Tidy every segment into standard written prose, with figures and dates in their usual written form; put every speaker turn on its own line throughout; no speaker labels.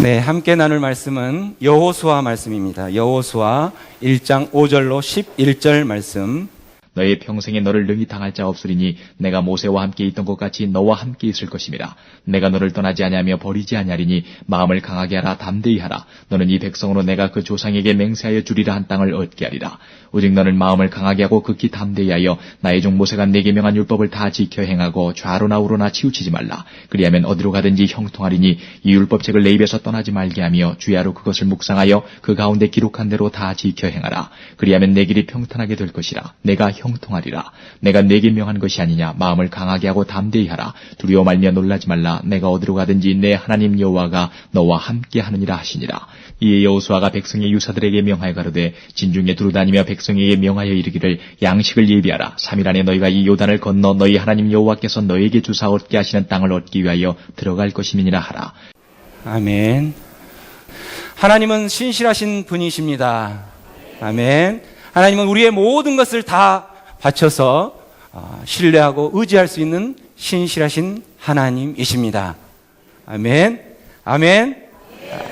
네, 함께 나눌 말씀은 여호수아 말씀입니다. 여호수아 1장 5절로 11절 말씀.
너의 평생에 너를 능히 당할 자 없으리니 내가 모세와 함께 있던 것 같이 너와 함께 있을 것임이라. 내가 너를 떠나지 아니하며 버리지 아니하리니 마음을 강하게 하라. 담대히 하라. 너는 이 백성으로 내가 그 조상에게 맹세하여 주리라 한 땅을 얻게 하리라. 오직 너는 마음을 강하게 하고 극히 담대히 하여 나의 종 모세가 내게 명한 율법을 다 지켜 행하고 좌로나 우로나 치우치지 말라. 그리하면 어디로 가든지 형통하리니 이 율법책을 내 입에서 떠나지 말게 하며 주야로 그것을 묵상하여 그 가운데 기록한 대로 다 지켜 행하라. 그리하면 내 길이 평탄하게 될 것이라. 내가 형통하리라. 내가 내게 명한 것이 아니냐. 마음을 강하게 하고 담대히 하라. 두려워 말며 놀라지 말라. 내가 어디로 가든지 내 하나님 여호와가 너와 함께 하느니라 하시니라. 이에 여호수아가 백성의 유사들에게 명하여 가로되 진중에 두루다니며 백성에게 명하여 이르기를 양식을 예비하라. 3일 안에 너희가 이 요단을 건너 너희 하나님 여호와께서 너희에게 주사 얻게 하시는 땅을 얻기 위하여 들어갈 것임이니라 하라.
아멘. 하나님은 신실하신 분이십니다. 아멘. 하나님은 우리의 모든 것을 다 바쳐서 신뢰하고 의지할 수 있는 신실하신 하나님이십니다. 아멘. 아멘.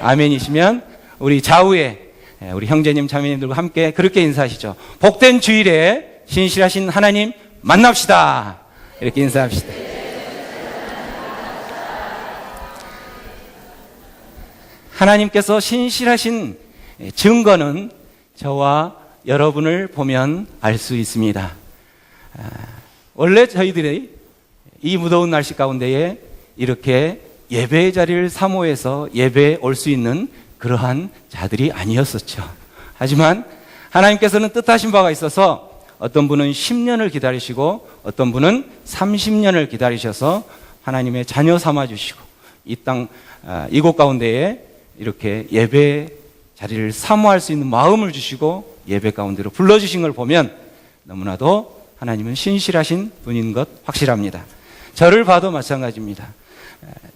아멘이시면 우리 좌우에 우리 형제님 자매님들과 함께 그렇게 인사하시죠. 복된 주일에 신실하신 하나님 만납시다. 이렇게 인사합시다. 하나님께서 신실하신 증거는 저와 여러분을 보면 알 수 있습니다. 원래 저희들이 이 무더운 날씨 가운데에 이렇게 예배의 자리를 사모해서 예배에 올 수 있는 그러한 자들이 아니었었죠. 하지만 하나님께서는 뜻하신 바가 있어서 어떤 분은 10년을 기다리시고 어떤 분은 30년을 기다리셔서 하나님의 자녀 삼아주시고 이 땅, 이곳 가운데에 이렇게 예배 자리를 사모할 수 있는 마음을 주시고 예배 가운데로 불러주신 걸 보면 너무나도 하나님은 신실하신 분인 것 확실합니다. 저를 봐도 마찬가지입니다.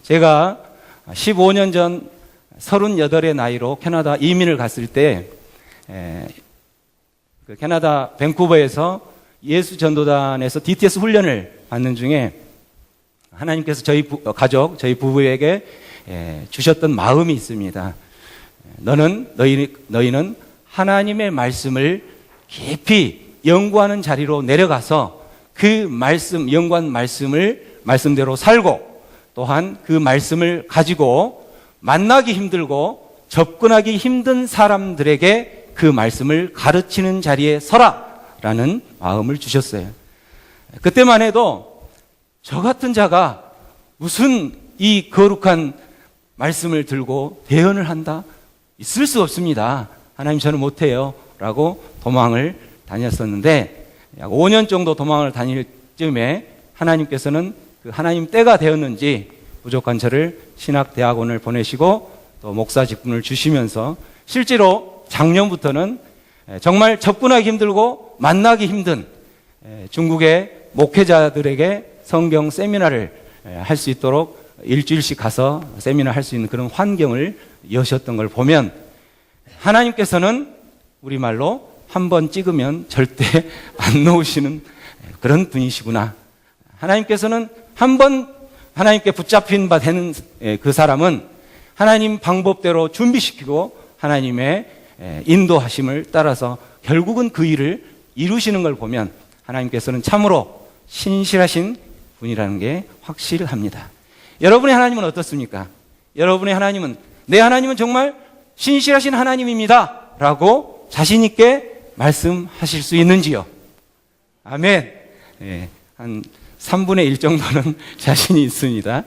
제가 15년 전 38의 나이로 캐나다 이민을 갔을 때 그 캐나다 밴쿠버에서 예수 전도단에서 DTS 훈련을 받는 중에 하나님께서 저희 가족, 저희 부부에게 주셨던 마음이 있습니다. 너희는 하나님의 말씀을 깊이 연구하는 자리로 내려가서 그 말씀, 연구한 말씀대로 살고 또한 그 말씀을 가지고 만나기 힘들고 접근하기 힘든 사람들에게 그 말씀을 가르치는 자리에 서라라는 마음을 주셨어요. 그때만 해도 저 같은 자가 무슨 이 거룩한 말씀을 들고 대언을 한다? 있을 수 없습니다. 하나님 저는 못해요 라고 도망을 다녔었는데 약 5년 정도 도망을 다닐 쯤에 하나님께서는 그 하나님 때가 되었는지 부족한 저를 신학대학원을 보내시고 또 목사 직분을 주시면서 실제로 작년부터는 정말 접근하기 힘들고 만나기 힘든 중국의 목회자들에게 성경 세미나를 할 수 있도록 일주일씩 가서 세미나 할 수 있는 그런 환경을 여셨던 걸 보면 하나님께서는 우리말로 한 번 찍으면 절대 안 놓으시는 그런 분이시구나. 하나님께서는 한 번 하나님께 붙잡힌 바 되는 그 사람은 하나님 방법대로 준비시키고 하나님의 인도하심을 따라서 결국은 그 일을 이루시는 걸 보면 하나님께서는 참으로 신실하신 분이라는 게 확실합니다. 여러분의 하나님은 어떻습니까? 여러분의 하나님은 내 하나님은 정말 신실하신 하나님입니다 라고 자신 있게 말씀하실 수 있는지요? 아멘. 한 3분의 1 정도는 자신이 있습니다.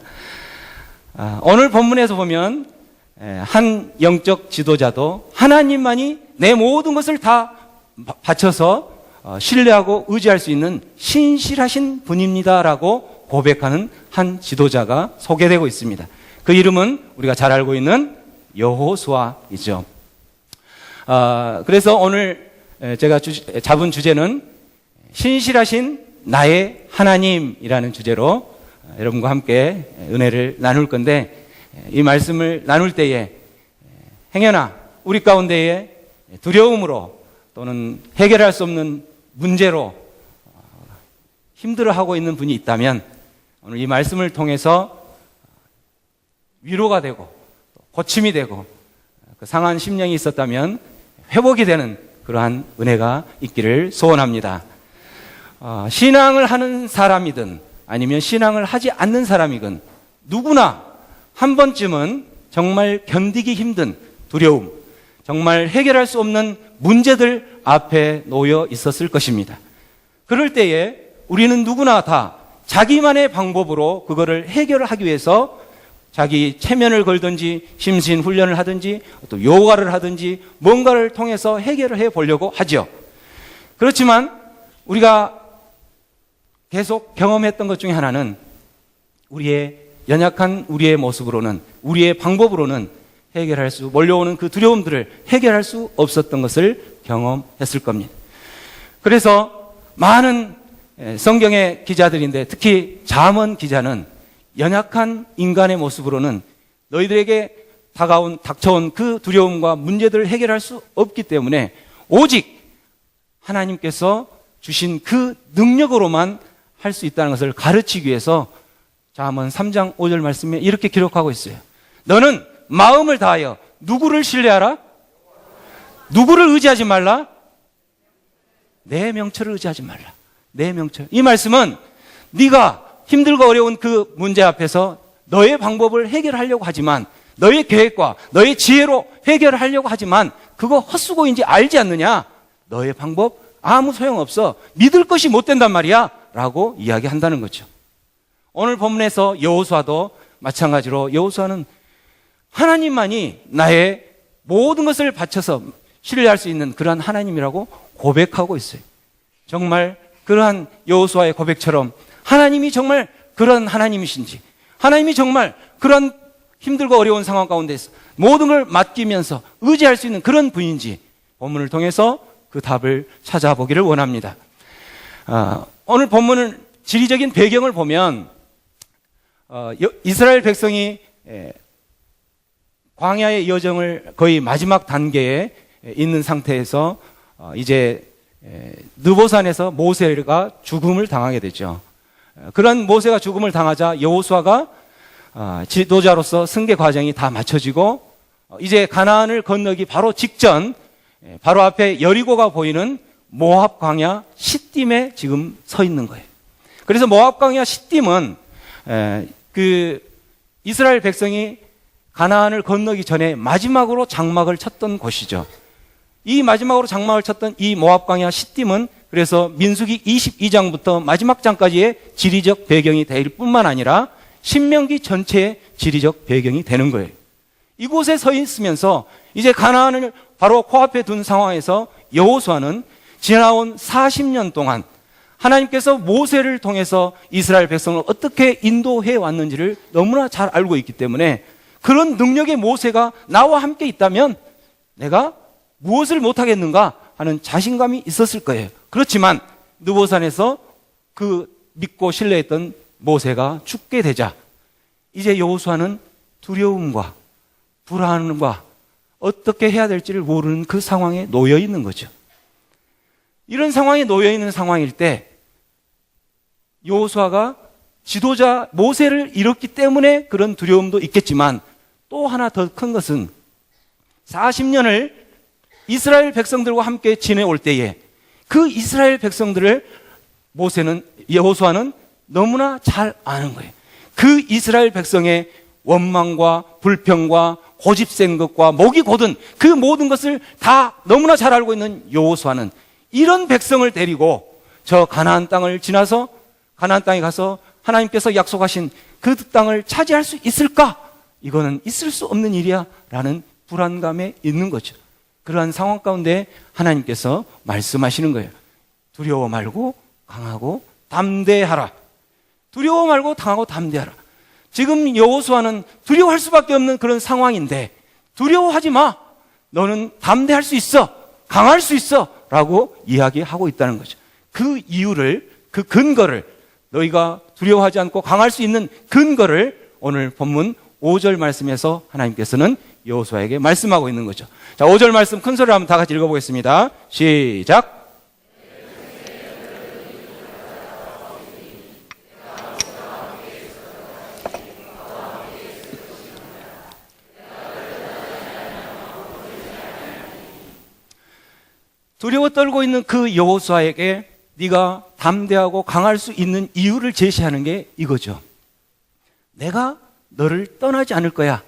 오늘 본문에서 보면 한 영적 지도자도 하나님만이 내 모든 것을 다 바쳐서 신뢰하고 의지할 수 있는 신실하신 분입니다라고 고백하는 한 지도자가 소개되고 있습니다. 그 이름은 우리가 잘 알고 있는 여호수아이죠. 그래서 오늘 제가 잡은 주제는 신실하신 나의 하나님이라는 주제로 여러분과 함께 은혜를 나눌 건데 이 말씀을 나눌 때에 행여나 우리 가운데에 두려움으로 또는 해결할 수 없는 문제로 힘들어하고 있는 분이 있다면 오늘 이 말씀을 통해서 위로가 되고 고침이 되고 그 상한 심령이 있었다면 회복이 되는 그러한 은혜가 있기를 소원합니다. 신앙을 하는 사람이든 아니면 신앙을 하지 않는 사람이든 누구나 한 번쯤은 정말 견디기 힘든 두려움, 정말 해결할 수 없는 문제들 앞에 놓여 있었을 것입니다. 그럴 때에 우리는 누구나 다 자기만의 방법으로 그거를 해결하기 위해서 자기 체면을 걸든지 심신 훈련을 하든지 또 요가를 하든지 뭔가를 통해서 해결을 해 보려고 하죠. 그렇지만 우리가 계속 경험했던 것 중에 하나는 우리의 연약한 우리의 모습으로는, 우리의 방법으로는 몰려오는 그 두려움들을 해결할 수 없었던 것을 경험했을 겁니다. 그래서 많은 성경의 기자들인데 특히 잠언 기자는 연약한 인간의 모습으로는 너희들에게 닥쳐온 그 두려움과 문제들을 해결할 수 없기 때문에 오직 하나님께서 주신 그 능력으로만 할 수 있다는 것을 가르치기 위해서 잠언 3장 5절 말씀에 이렇게 기록하고 있어요. 너는 마음을 다하여 누구를 신뢰하라? 누구를 의지하지 말라? 내 명철을 의지하지 말라. 내 명철. 이 말씀은 네가 힘들고 어려운 그 문제 앞에서 너의 방법을 해결하려고 하지만, 너의 계획과 너의 지혜로 해결하려고 하지만 그거 헛수고인지 알지 않느냐? 너의 방법 아무 소용없어. 믿을 것이 못 된단 말이야 라고 이야기한다는 거죠. 오늘 본문에서 여호수아도 마찬가지로 여호수아는 하나님만이 나의 모든 것을 바쳐서 신뢰할 수 있는 그러한 하나님이라고 고백하고 있어요. 정말 그러한 여호수아의 고백처럼 하나님이 정말 그런 하나님이신지, 하나님이 정말 그런 힘들고 어려운 상황 가운데서 모든 걸 맡기면서 의지할 수 있는 그런 분인지 본문을 통해서 그 답을 찾아보기를 원합니다. 오늘 본문은 지리적인 배경을 보면 이스라엘 백성이 광야의 여정을 거의 마지막 단계에 있는 상태에서 이제 느보산에서 모세가 죽음을 당하게 되죠. 그런 모세가 죽음을 당하자 여호수아가 지도자로서 승계 과정이 다 마쳐지고 이제 가나안을 건너기 바로 직전, 바로 앞에 여리고가 보이는 모압 광야 시딤에 지금 서 있는 거예요. 그래서 모압 광야 시딤은 그 이스라엘 백성이 가나안을 건너기 전에 마지막으로 장막을 쳤던 곳이죠. 이 마지막으로 장막을 쳤던 이 모압 광야 시딤은 그래서 민수기 22장부터 마지막 장까지의 지리적 배경이 될 뿐만 아니라 신명기 전체의 지리적 배경이 되는 거예요. 이곳에 서 있으면서 이제 가나안을 바로 코앞에 둔 상황에서 여호수아는 지나온 40년 동안 하나님께서 모세를 통해서 이스라엘 백성을 어떻게 인도해 왔는지를 너무나 잘 알고 있기 때문에 그런 능력의 모세가 나와 함께 있다면 내가 무엇을 못하겠는가 하는 자신감이 있었을 거예요. 그렇지만 느보산에서 그 믿고 신뢰했던 모세가 죽게 되자 이제 여호수아는 두려움과 불안과 어떻게 해야 될지를 모르는 그 상황에 놓여 있는 거죠. 이런 상황에 놓여 있는 상황일 때 여호수아가 지도자 모세를 잃었기 때문에 그런 두려움도 있겠지만 또 하나 더 큰 것은 40년을 이스라엘 백성들과 함께 지내올 때에 그 이스라엘 백성들을 여호수아는 너무나 잘 아는 거예요. 그 이스라엘 백성의 원망과 불평과 고집센 것과 목이 곧은 그 모든 것을 다 너무나 잘 알고 있는 여호수아는 이런 백성을 데리고 저 가나안 땅을 지나서 가나안 땅에 가서 하나님께서 약속하신 그 땅을 차지할 수 있을까? 이거는 있을 수 없는 일이야 라는 불안감에 있는 거죠. 그러한 상황 가운데 하나님께서 말씀하시는 거예요. 두려워 말고 강하고 담대하라. 두려워 말고 강하고 담대하라. 지금 여호수아는 두려워할 수밖에 없는 그런 상황인데 두려워하지 마. 너는 담대할 수 있어. 강할 수 있어. 라고 이야기하고 있다는 거죠. 그 이유를, 그 근거를, 너희가 두려워하지 않고 강할 수 있는 근거를 오늘 본문 5절 말씀에서 하나님께서는 여호수아에게 말씀하고 있는 거죠. 자, 5절 말씀 큰 소리로 한번 다 같이 읽어보겠습니다. 시작. 두려워 떨고 있는 그 여호수아에게 네가 담대하고 강할 수 있는 이유를 제시하는 게 이거죠. 내가 너를 떠나지 않을 거야.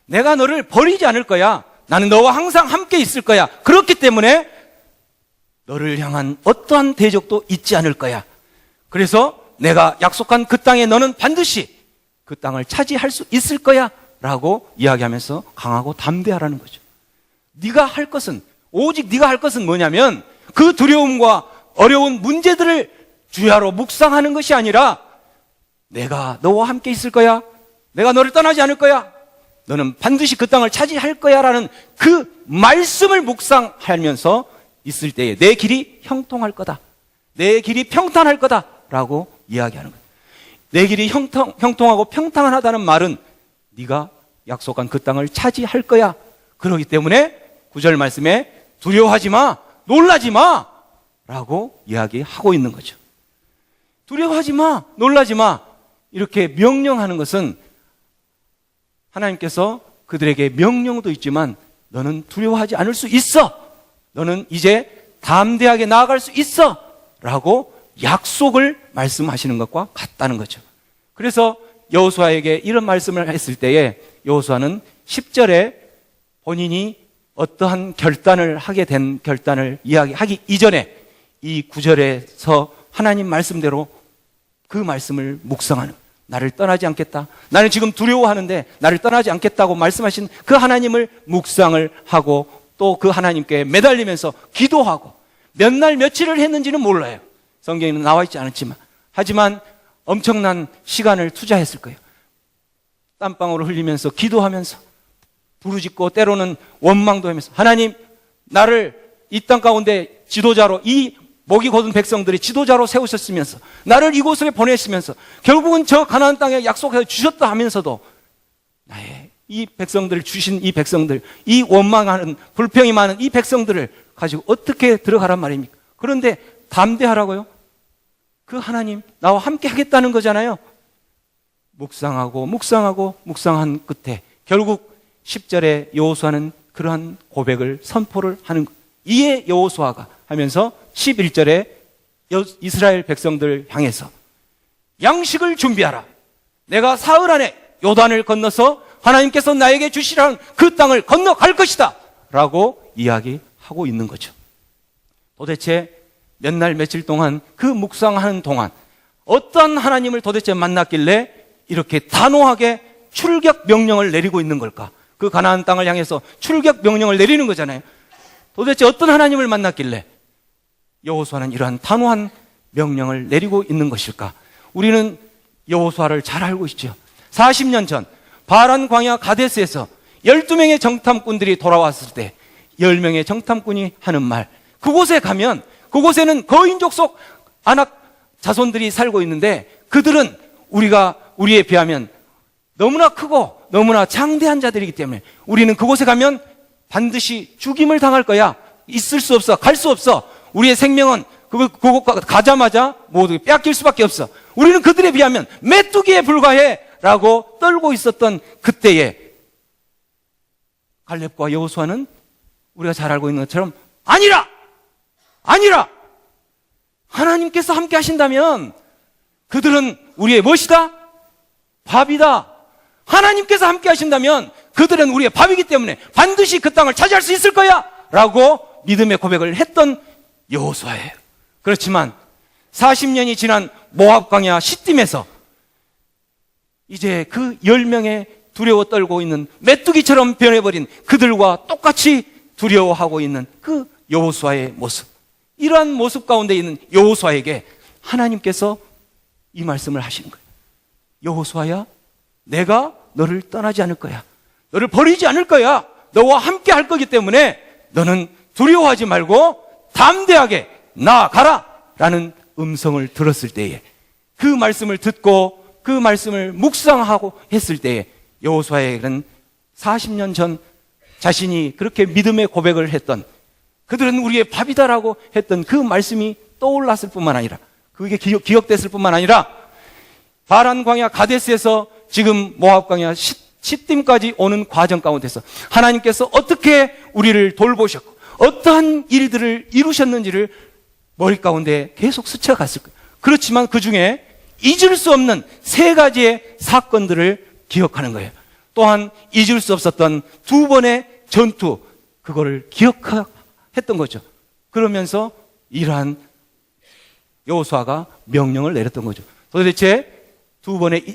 내가 너를 버리지 않을 거야. 나는 너와 항상 함께 있을 거야. 그렇기 때문에 너를 향한 어떠한 대적도 있지 않을 거야. 그래서 내가 약속한 그 땅에 너는 반드시 그 땅을 차지할 수 있을 거야 라고 이야기하면서 강하고 담대하라는 거죠. 네가 할 것은, 오직 네가 할 것은 뭐냐면 그 두려움과 어려운 문제들을 주야로 묵상하는 것이 아니라 내가 너와 함께 있을 거야. 내가 너를 떠나지 않을 거야. 너는 반드시 그 땅을 차지할 거야 라는 그 말씀을 묵상하면서 있을 때에 내 길이 형통할 거다. 내 길이 평탄할 거다 라고 이야기하는 거예요. 내 길이 형통하고 평탄하다는 말은 네가 약속한 그 땅을 차지할 거야. 그렇기 때문에 9절 말씀에 두려워하지 마, 놀라지 마 라고 이야기하고 있는 거죠. 두려워하지 마, 놀라지 마 이렇게 명령하는 것은 하나님께서 그들에게 명령도 있지만 너는 두려워하지 않을 수 있어. 너는 이제 담대하게 나아갈 수 있어 라고 약속을 말씀하시는 것과 같다는 거죠. 그래서 여호수아에게 이런 말씀을 했을 때에 여호수아는 10절에 본인이 어떠한 결단을 하게 된 결단을 이야기하기 이전에 이 9절에서 하나님 말씀대로 그 말씀을 묵상하는, 나를 떠나지 않겠다, 나는 지금 두려워하는데 나를 떠나지 않겠다고 말씀하신 그 하나님을 묵상을 하고 또 그 하나님께 매달리면서 기도하고 몇 날 며칠을 했는지는 몰라요. 성경에는 나와 있지 않았지만, 하지만 엄청난 시간을 투자했을 거예요. 땀방울을 흘리면서 기도하면서 부르짖고 때로는 원망도 하면서 하나님, 나를 이 땅 가운데 지도자로, 이 목이 곧은 백성들이 지도자로 세우셨으면서 나를 이곳에 보내시면서 결국은 저 가나안 땅에 약속해서 주셨다 하면서도 나의 이 백성들을 주신 이 백성들, 이 원망하는 불평이 많은 이 백성들을 가지고 어떻게 들어가란 말입니까? 그런데 담대하라고요? 그 하나님 나와 함께 하겠다는 거잖아요. 묵상한 끝에 결국 10절에 여호수아는 그러한 고백을 선포를 하는 것. 이에 여호수아가 하면서 11절에 이스라엘 백성들을 향해서 양식을 준비하라. 내가 사흘 안에 요단을 건너서 하나님께서 나에게 주시라는 그 땅을 건너갈 것이다 라고 이야기하고 있는 거죠. 도대체 몇 날 며칠 동안 그 묵상하는 동안 어떤 하나님을 도대체 만났길래 이렇게 단호하게 출격 명령을 내리고 있는 걸까? 그 가나안 땅을 향해서 출격 명령을 내리는 거잖아요. 도대체 어떤 하나님을 만났길래 여호수아는 이러한 단호한 명령을 내리고 있는 것일까? 우리는 여호수아를 잘 알고 있죠. 40년 전 바란 광야 가데스에서 12명의 정탐꾼들이 돌아왔을 때 10명의 정탐꾼이 하는 말, 그곳에 가면 그곳에는 거인족 속 아낙 자손들이 살고 있는데 그들은 우리에 비하면 너무나 크고 너무나 장대한 자들이기 때문에 우리는 그곳에 가면 반드시 죽임을 당할 거야. 있을 수 없어. 갈 수 없어. 우리의 생명은 그곳 가자마자 모두 빼앗길 수밖에 없어. 우리는 그들에 비하면 메뚜기에 불과해 라고 떨고 있었던 그때에 갈렙과 여호수아는 우리가 잘 알고 있는 것처럼 아니라 하나님께서 함께 하신다면 그들은 우리의 무엇이다? 밥이다. 하나님께서 함께 하신다면 그들은 우리의 밥이기 때문에 반드시 그 땅을 차지할 수 있을 거야 라고 믿음의 고백을 했던 여호수아예요. 그렇지만 40년이 지난 모압 광야 시딤에서 이제 그 10명의 두려워 떨고 있는 메뚜기처럼 변해버린 그들과 똑같이 두려워하고 있는 그 여호수아의 모습, 이러한 모습 가운데 있는 여호수아에게 하나님께서 이 말씀을 하시는 거예요. 여호수아야, 내가 너를 떠나지 않을 거야. 너를 버리지 않을 거야. 너와 함께 할 거기 때문에 너는 두려워하지 말고 담대하게 나아가라 라는 음성을 들었을 때에, 그 말씀을 듣고 그 말씀을 묵상하고 했을 때에 여호수아에게는 40년 전 자신이 그렇게 믿음의 고백을 했던, 그들은 우리의 밥이다라고 했던 그 말씀이 떠올랐을 뿐만 아니라, 그게 기억됐을 뿐만 아니라 바란 광야 가데스에서 지금 모압 광야 시딤까지 오는 과정 가운데서 하나님께서 어떻게 우리를 돌보셨고 어떠한 일들을 이루셨는지를 머리 가운데 계속 스쳐갔을 거예요. 그렇지만 그 중에 잊을 수 없는 세 가지의 사건들을 기억하는 거예요. 또한 잊을 수 없었던 두 번의 전투, 그거를 기억했던 거죠. 그러면서 이러한 여호수아가 명령을 내렸던 거죠. 도대체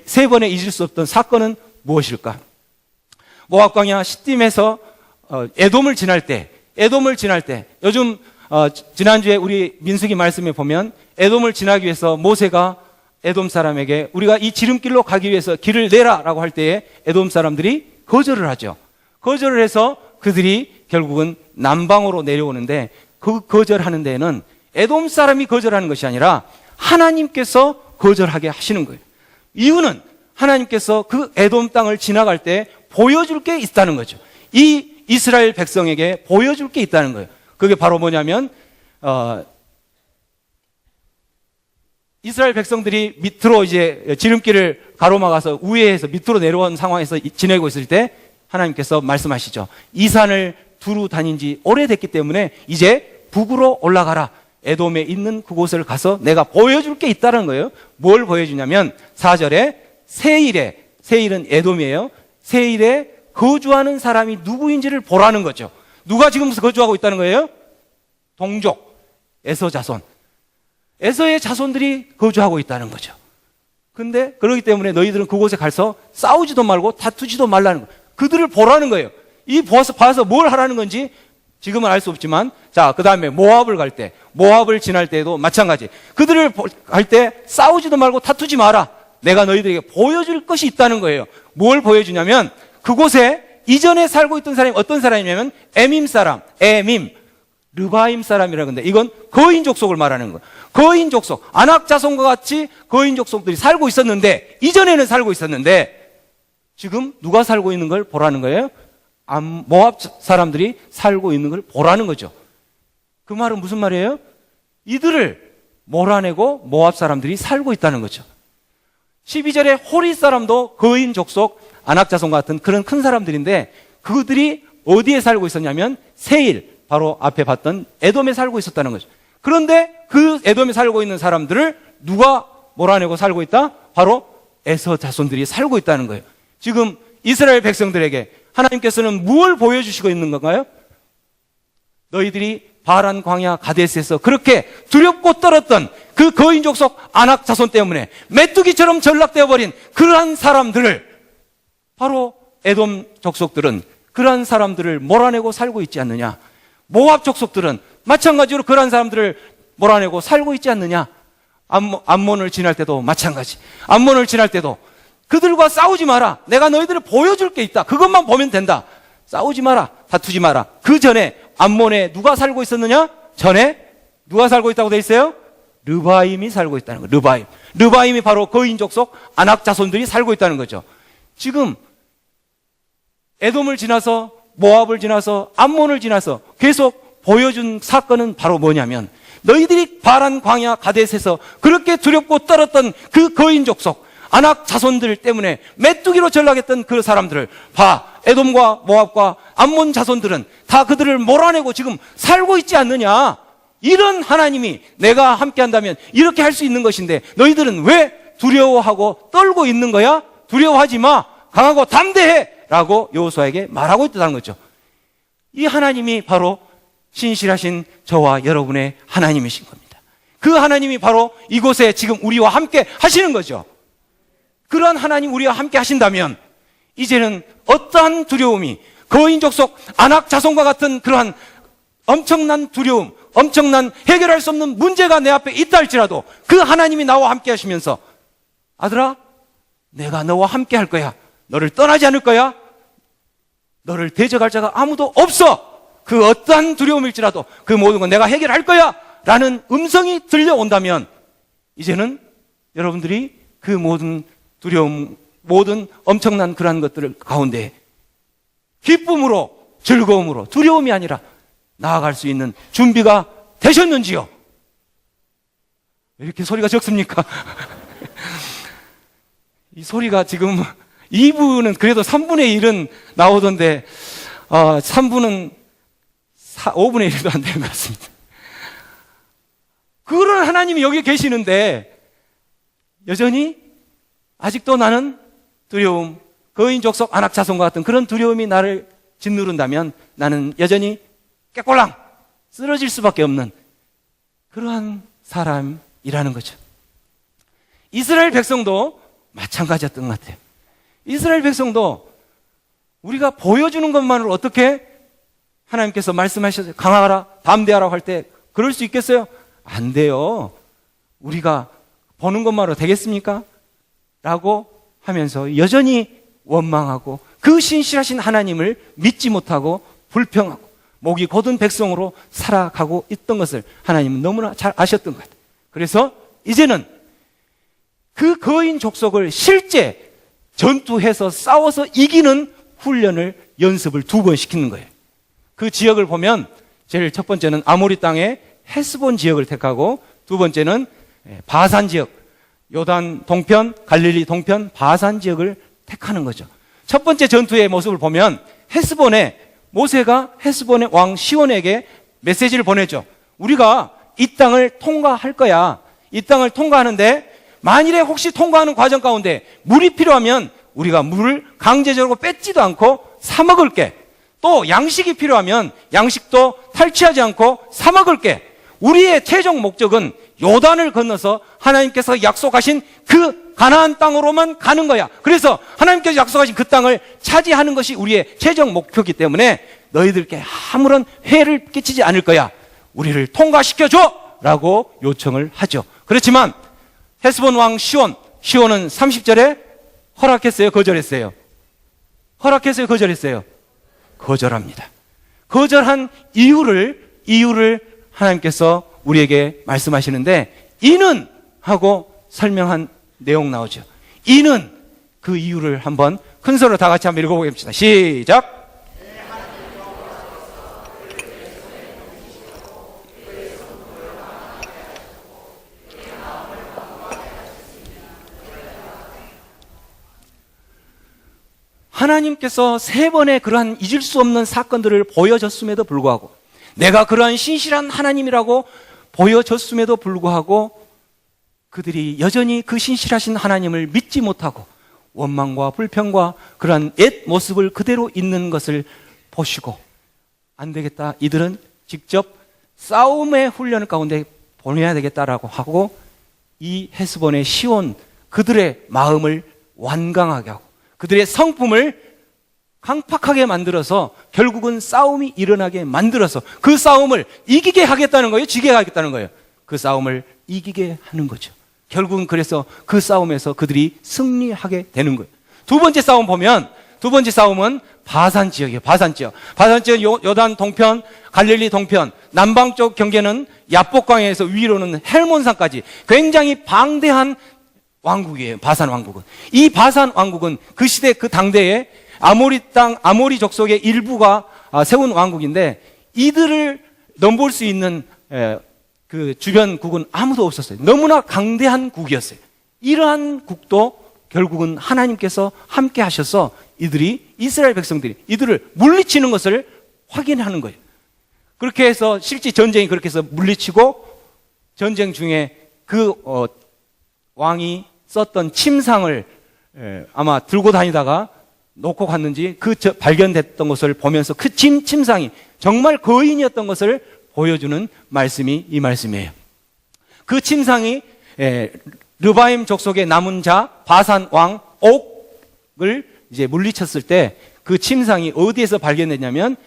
세 번의 잊을 수 없던 사건은 무엇일까? 모압 광야 시딤에서 에돔을 지날 때, 요즘 지난주에 우리 민수기 말씀에 보면 에돔을 지나기 위해서 모세가 에돔 사람에게 우리가 이 지름길로 가기 위해서 길을 내라라고 할 때에 에돔 사람들이 거절을 하죠. 거절을 해서 그들이 결국은 남방으로 내려오는데, 그 거절하는 데에는 에돔 사람이 거절하는 것이 아니라 하나님께서 거절하게 하시는 거예요. 이유는 하나님께서 그 에돔 땅을 지나갈 때 보여줄 게 있다는 거죠. 이 이스라엘 백성에게 보여줄 게 있다는 거예요. 그게 바로 뭐냐면 이스라엘 백성들이 밑으로 이제 지름길을 가로막아서 우회해서 밑으로 내려온 상황에서 지내고 있을 때 하나님께서 말씀하시죠. 이 산을 두루 다닌 지 오래됐기 때문에 이제 북으로 올라가라. 에돔에 있는 그곳을 가서 내가 보여줄 게 있다는 거예요. 뭘 보여주냐면 4절에 세일은 에돔이에요. 세일에 거주하는 사람이 누구인지를 보라는 거죠. 누가 지금 거주하고 있다는 거예요? 동족, 에서 자손. 에서의 자손들이 거주하고 있다는 거죠. 근데 그렇기 때문에 너희들은 그곳에 가서 싸우지도 말고 다투지도 말라는 거예요. 그들을 보라는 거예요. 이 봐서 뭘 하라는 건지 지금은 알 수 없지만, 자, 그 다음에 모압을 지날 때에도 마찬가지. 그들을 갈 때 싸우지도 말고 다투지 마라. 내가 너희들에게 보여줄 것이 있다는 거예요. 뭘 보여주냐면, 그곳에 이전에 살고 있던 사람이 어떤 사람이냐면, 르바임 사람이라는 건데, 이건 거인 족속을 말하는 거예요. 거인 족속, 아낙 자손과 같이 거인 족속들이 살고 있었는데, 이전에는 살고 있었는데, 지금 누가 살고 있는 걸 보라는 거예요? 모압 사람들이 살고 있는 걸 보라는 거죠. 그 말은 무슨 말이에요? 이들을 몰아내고 모압 사람들이 살고 있다는 거죠. 12절에 호리 사람도 거인 족속, 아낙 자손과 같은 그런 큰 사람들인데, 그들이 어디에 살고 있었냐면 세일, 바로 앞에 봤던 에돔에 살고 있었다는 거죠. 그런데 그 에돔에 살고 있는 사람들을 누가 몰아내고 살고 있다? 바로 에서 자손들이 살고 있다는 거예요. 지금 이스라엘 백성들에게 하나님께서는 무엇을 보여주시고 있는 건가요? 너희들이 바란 광야 가데스에서 그렇게 두렵고 떨었던 그 거인 족속 아낙 자손 때문에 메뚜기처럼 전락되어 버린 그러한 사람들을, 바로 에돔 족속들은 그러한 사람들을 몰아내고 살고 있지 않느냐? 모압 족속들은 마찬가지로 그러한 사람들을 몰아내고 살고 있지 않느냐? 암몬을 지날 때도 마찬가지. 암몬을 지날 때도 그들과 싸우지 마라. 내가 너희들을 보여줄 게 있다. 그것만 보면 된다. 싸우지 마라. 다투지 마라. 그 전에 암몬에 누가 살고 있었느냐? 전에 누가 살고 있다고 돼 있어요? 르바임이 살고 있다는 거예요. 르바임이 바로 거인 족속 아낙 자손들이 살고 있다는 거죠. 지금 에돔을 지나서 모압을 지나서 암몬을 지나서 계속 보여준 사건은 바로 뭐냐면, 너희들이 바란 광야 가데스에서 그렇게 두렵고 떨었던 그 거인 족속 아낙 자손들 때문에 메뚜기로 전락했던 그 사람들을 에돔과 모압과 암몬 자손들은 다 그들을 몰아내고 지금 살고 있지 않느냐? 이런 하나님이 내가 함께 한다면 이렇게 할 수 있는 것인데, 너희들은 왜 두려워하고 떨고 있는 거야? 두려워하지 마. 강하고 담대해. 라고 여호수아에게 말하고 있다는 거죠. 이 하나님이 바로 신실하신 저와 여러분의 하나님이신 겁니다. 그 하나님이 바로 이곳에 지금 우리와 함께 하시는 거죠. 그러한 하나님 우리와 함께 하신다면 이제는 어떠한 두려움이, 거인 족속 아낙 자손과 같은 그러한 엄청난 두려움, 엄청난 해결할 수 없는 문제가 내 앞에 있다 할지라도 그 하나님이 나와 함께 하시면서, 아들아, 내가 너와 함께 할 거야. 너를 떠나지 않을 거야. 너를 대적할 자가 아무도 없어. 그 어떠한 두려움일지라도 그 모든 건 내가 해결할 거야. 라는 음성이 들려온다면, 이제는 여러분들이 그 모든 두려움, 모든 엄청난 그러한 것들 가운데 기쁨으로, 즐거움으로, 두려움이 아니라 나아갈 수 있는 준비가 되셨는지요? 왜 이렇게 소리가 적습니까? 이 소리가 지금 2부는 그래도 3분의 1은 나오던데 3부는 5분의 1도 안 되는 것 같습니다. 그런 하나님이 여기 계시는데 여전히 아직도 나는 두려움, 거인 족속 안악 자손과 같은 그런 두려움이 나를 짓누른다면 나는 여전히 깨꼴랑 쓰러질 수밖에 없는 그러한 사람이라는 거죠. 이스라엘 백성도 마찬가지였던 것 같아요. 이스라엘 백성도 우리가 보여주는 것만으로 어떻게 하나님께서 말씀하셔서 강하라, 담대하라고 할 때 그럴 수 있겠어요? 안 돼요. 우리가 보는 것만으로 되겠습니까? 라고 하면서 여전히 원망하고 그 신실하신 하나님을 믿지 못하고 불평하고 목이 곧은 백성으로 살아가고 있던 것을 하나님은 너무나 잘 아셨던 것 같아요. 그래서 이제는 그 거인 족속을 실제 전투해서 싸워서 이기는 훈련을 연습을 2번 시키는 거예요. 그 지역을 보면 제일 첫 번째는 아모리 땅의 헤스본 지역을 택하고 두 번째는 바산 지역, 요단 동편, 갈릴리 동편, 바산 지역을 택하는 거죠. 첫 번째 전투의 모습을 보면 모세가 헤스본의 왕 시온에게 메시지를 보내죠. 우리가 이 땅을 통과할 거야. 이 땅을 통과하는데 만일에 혹시 통과하는 과정 가운데 물이 필요하면 우리가 물을 강제적으로 뺏지도 않고 사 먹을게. 또 양식이 필요하면 양식도 탈취하지 않고 사 먹을게. 우리의 최종 목적은 요단을 건너서 하나님께서 약속하신 그 가나안 땅으로만 가는 거야. 그래서 하나님께서 약속하신 그 땅을 차지하는 것이 우리의 최종 목표이기 때문에 너희들께 아무런 해를 끼치지 않을 거야. 우리를 통과시켜줘! 라고 요청을 하죠. 그렇지만 헤스본 왕 시온은 30절에 허락했어요? 거절했어요? 허락했어요? 거절했어요? 거절합니다. 거절한 이유를 하나님께서 우리에게 말씀하시는데 이는 하고 설명한 내용 나오죠. 이는 그 이유를 한번 큰 소리로 다 같이 한번 읽어보겠습니다. 시작. 하나님께서 3번의 그러한 잊을 수 없는 사건들을 보여줬음에도 불구하고 내가 그러한 신실한 하나님이라고 보여줬음에도 불구하고 그들이 여전히 그 신실하신 하나님을 믿지 못하고 원망과 불평과 그러한 옛 모습을 그대로 있는 것을 보시고 안 되겠다. 이들은 직접 싸움의 훈련 가운데 보내야 되겠다라고 하고 이 헤스본의 시온 그들의 마음을 완강하게 하고 그들의 성품을 강팍하게 만들어서 결국은 싸움이 일어나게 만들어서 그 싸움을 이기게 하겠다는 거예요? 지게 하겠다는 거예요? 그 싸움을 이기게 하는 거죠. 결국은 그래서 그 싸움에서 그들이 승리하게 되는 거예요. 두 번째 싸움 보면 두 번째 싸움은 바산 지역이에요. 바산 지역. 바산 지역은 요단 동편, 갈릴리 동편, 남방 쪽 경계는 야복강에서 위로는 헬몬산까지 굉장히 방대한 왕국이에요. 바산 왕국은. 이 바산 왕국은 그 시대 그 당대에 아모리 족속의 일부가 세운 왕국인데 이들을 넘볼 수 있는 그 주변국은 아무도 없었어요. 너무나 강대한 국이었어요. 이러한 국도 결국은 하나님께서 함께 하셔서 이스라엘 백성들이 이들을 물리치는 것을 확인하는 거예요. 그렇게 해서 실제 전쟁이 그렇게 해서 물리치고 전쟁 중에 그 왕이 썼던 침상을 아마 들고 다니다가 놓고 갔는지 발견됐던 것을 보면서 그 침상이 정말 거인이었던 것을 보여주는 말씀이 이 말씀이에요. 그 침상이 르바임 족속의 남은 자 바산 왕 옥을 이제 물리쳤을 때 그 침상이 어디에서 발견됐냐면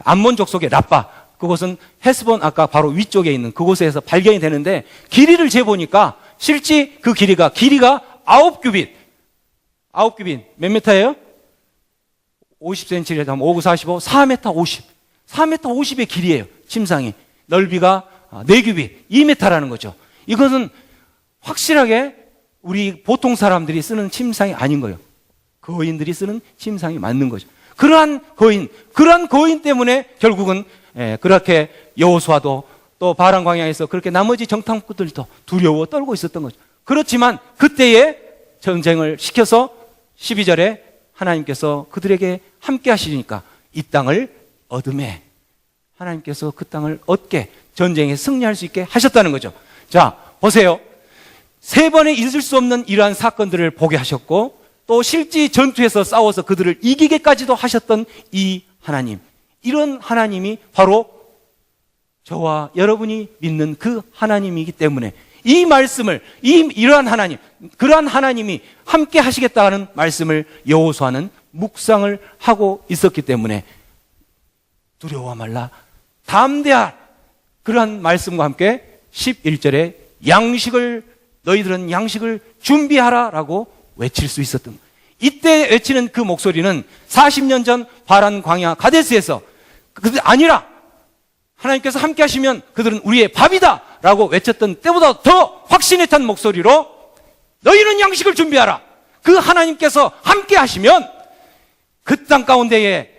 암몬 족속의 라빠, 그곳은 헤스본 아까 바로 위쪽에 있는 그곳에서 발견이 되는데 길이를 재보니까 실제 그 길이가 9규빗. 9규빗 몇 미터예요? 50cm를 하면 5, 9, 45, 4m 50. 4m 50의 길이에요. 침상이. 넓이가 4규빗, 2m라는 거죠. 이것은 확실하게 우리 보통 사람들이 쓰는 침상이 아닌 거예요. 거인들이 쓰는 침상이 맞는 거죠. 그러한 거인 때문에 결국은 그렇게 여호수아도 또 바란 광야에서 그렇게 나머지 정탐꾼들도 두려워 떨고 있었던 거죠. 그렇지만 그때에 전쟁을 시켜서 12절에 하나님께서 그들에게 함께 하시니까 이 땅을 얻음에 하나님께서 그 땅을 얻게, 전쟁에 승리할 수 있게 하셨다는 거죠. 자, 보세요. 3번에 있을 수 없는 이러한 사건들을 보게 하셨고, 또 실제 전투에서 싸워서 그들을 이기게까지도 하셨던 이 하나님, 이런 하나님이 바로 저와 여러분이 믿는 그 하나님이기 때문에 이 말씀을, 이러한 하나님, 그러한 하나님이 함께 하시겠다는 말씀을 여호수아는 묵상을 하고 있었기 때문에 두려워 말라, 담대하, 그러한 말씀과 함께 11절에 너희들은 양식을 준비하라 라고 외칠 수 있었던 거예요. 이때 외치는 그 목소리는 40년 전 바란 광야 가데스에서 아니라 하나님께서 함께 하시면 그들은 우리의 밥이다 라고 외쳤던 때보다 더 확신에 찬 목소리로 너희는 양식을 준비하라. 그 하나님께서 함께 하시면 그 땅 가운데에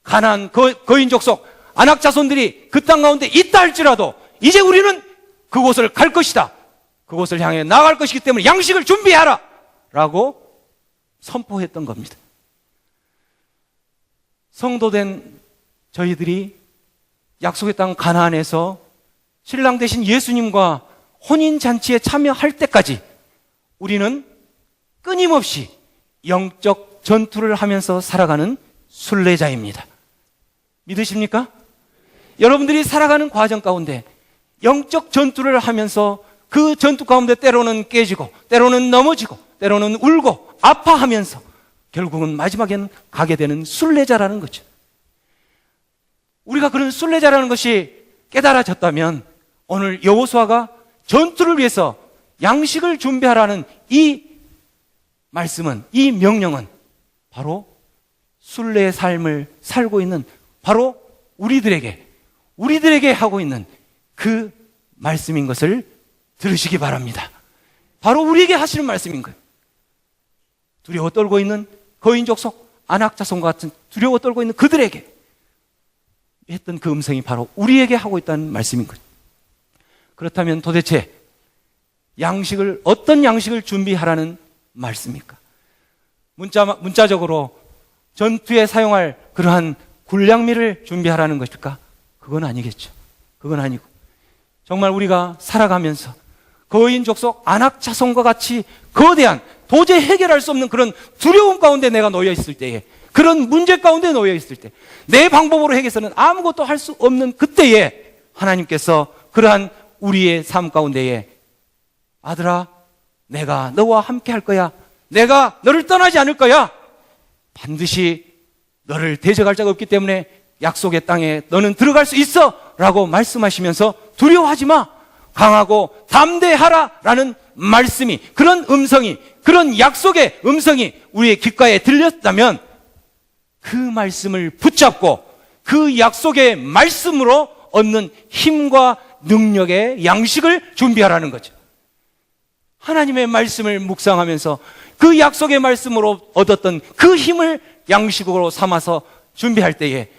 가나안 거인 족속 아낙 자손들이 그 땅 가운데 있다 할지라도 이제 우리는 그곳을 갈 것이다, 그곳을 향해 나아갈 것이기 때문에 양식을 준비하라 라고 선포했던 겁니다. 성도된 저희들이 약속의 땅 가나안에서 신랑 되신 예수님과 혼인잔치에 참여할 때까지 우리는 끊임없이 영적 전투를 하면서 살아가는 순례자입니다. 믿으십니까? 여러분들이 살아가는 과정 가운데 영적 전투를 하면서 그 전투 가운데 때로는 깨지고, 때로는 넘어지고, 때로는 울고, 아파하면서 결국은 마지막에는 가게 되는 순례자라는 거죠. 우리가 그런 순례자라는 것이 깨달아졌다면 오늘 여호수아가 전투를 위해서 양식을 준비하라는 이 말씀은, 이 명령은 바로 순례의 삶을 살고 있는 바로 우리들에게 하고 있는 그 말씀인 것을 들으시기 바랍니다. 바로 우리에게 하시는 말씀인 거예요. 두려워 떨고 있는 거인 족속 아낙 자손과 같은 두려워 떨고 있는 그들에게 했던 그 음성이 바로 우리에게 하고 있다는 말씀인 거죠. 그렇다면 도대체 어떤 양식을 준비하라는 말씀입니까? 문자적으로 전투에 사용할 그러한 군량미를 준비하라는 것일까? 그건 아니겠죠. 그건 아니고 정말 우리가 살아가면서 거인 족속 아낙 자손과 같이 거대한, 도저히 해결할 수 없는 그런 두려움 가운데 내가 놓여 있을 때에, 그런 문제 가운데 놓여 있을 때, 내 방법으로 해결해서는 아무것도 할 수 없는 그때에 하나님께서 그러한 우리의 삶 가운데에 아들아, 내가 너와 함께 할 거야, 내가 너를 떠나지 않을 거야, 반드시 너를 대적할 자가 없기 때문에 약속의 땅에 너는 들어갈 수 있어 라고 말씀하시면서 두려워하지 마, 강하고 담대하라 라는 말씀이, 그런 음성이, 그런 약속의 음성이 우리의 귓가에 들렸다면 그 말씀을 붙잡고 그 약속의 말씀으로 얻는 힘과 능력의 양식을 준비하라는 거죠. 하나님의 말씀을 묵상하면서 그 약속의 말씀으로 얻었던 그 힘을 양식으로 삼아서 준비할 때에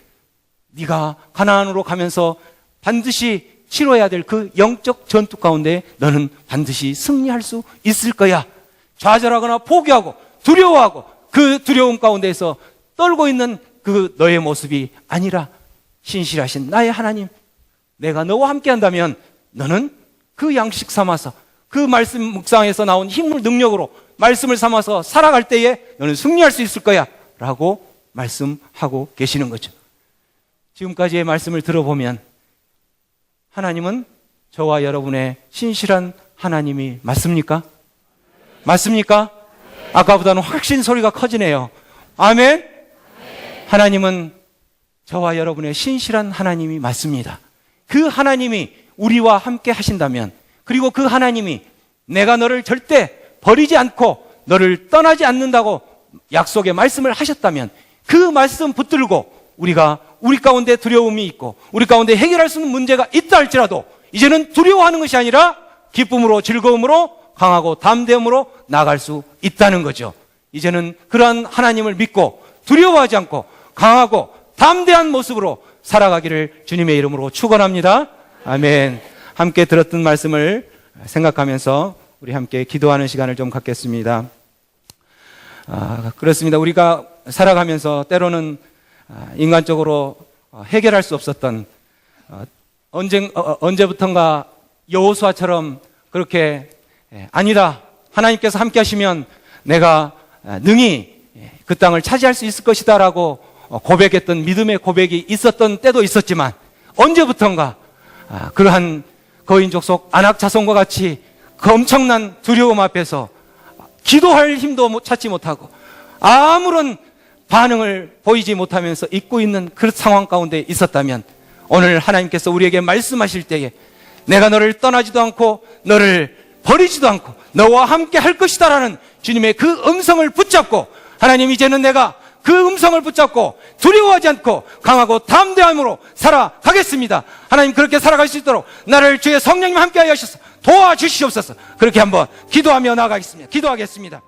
네가 가나안으로 가면서 반드시 치러야 될 그 영적 전투 가운데 너는 반드시 승리할 수 있을 거야. 좌절하거나 포기하고 두려워하고 그 두려움 가운데에서 떨고 있는 그 너의 모습이 아니라 신실하신 나의 하나님, 내가 너와 함께 한다면 너는 그 양식 삼아서 그 말씀 묵상에서 나온 힘을 능력으로 말씀을 삼아서 살아갈 때에 너는 승리할 수 있을 거야 라고 말씀하고 계시는 거죠. 지금까지의 말씀을 들어보면 하나님은 저와 여러분의 신실한 하나님이 맞습니까? 맞습니까? 아까보다는 확신 소리가 커지네요. 아멘? 하나님은 저와 여러분의 신실한 하나님이 맞습니다. 그 하나님이 우리와 함께 하신다면, 그리고 그 하나님이 내가 너를 절대 버리지 않고 너를 떠나지 않는다고 약속의 말씀을 하셨다면 그 말씀 붙들고 우리가 우리 가운데 두려움이 있고 우리 가운데 해결할 수 있는 문제가 있다 할지라도 이제는 두려워하는 것이 아니라 기쁨으로, 즐거움으로, 강하고 담대함으로 나아갈 수 있다는 거죠. 이제는 그러한 하나님을 믿고 두려워하지 않고 강하고 담대한 모습으로 살아가기를 주님의 이름으로 축원합니다. 아멘. 함께 들었던 말씀을 생각하면서 우리 함께 기도하는 시간을 좀 갖겠습니다. 그렇습니다. 우리가 살아가면서 때로는 인간적으로 해결할 수 없었던 언제부턴가 여호수아처럼 그렇게 아니다. 하나님께서 함께 하시면 내가 능히 그 땅을 차지할 수 있을 것이다라고 고백했던 믿음의 고백이 있었던 때도 있었지만 언제부턴가 그러한 거인족 속 안악 자손과 같이 그 엄청난 두려움 앞에서 기도할 힘도 찾지 못하고 아무런 반응을 보이지 못하면서 잊고 있는 그 상황 가운데 있었다면 오늘 하나님께서 우리에게 말씀하실 때에 내가 너를 떠나지도 않고 너를 버리지도 않고 너와 함께 할 것이다라는 주님의 그 음성을 붙잡고 하나님 이제는 내가 그 음성을 붙잡고 두려워하지 않고 강하고 담대함으로 살아가겠습니다. 하나님 그렇게 살아갈 수 있도록 나를 주의 성령님 함께 하셔서 도와주시옵소서. 그렇게 한번 기도하며 나아가겠습니다. 기도하겠습니다.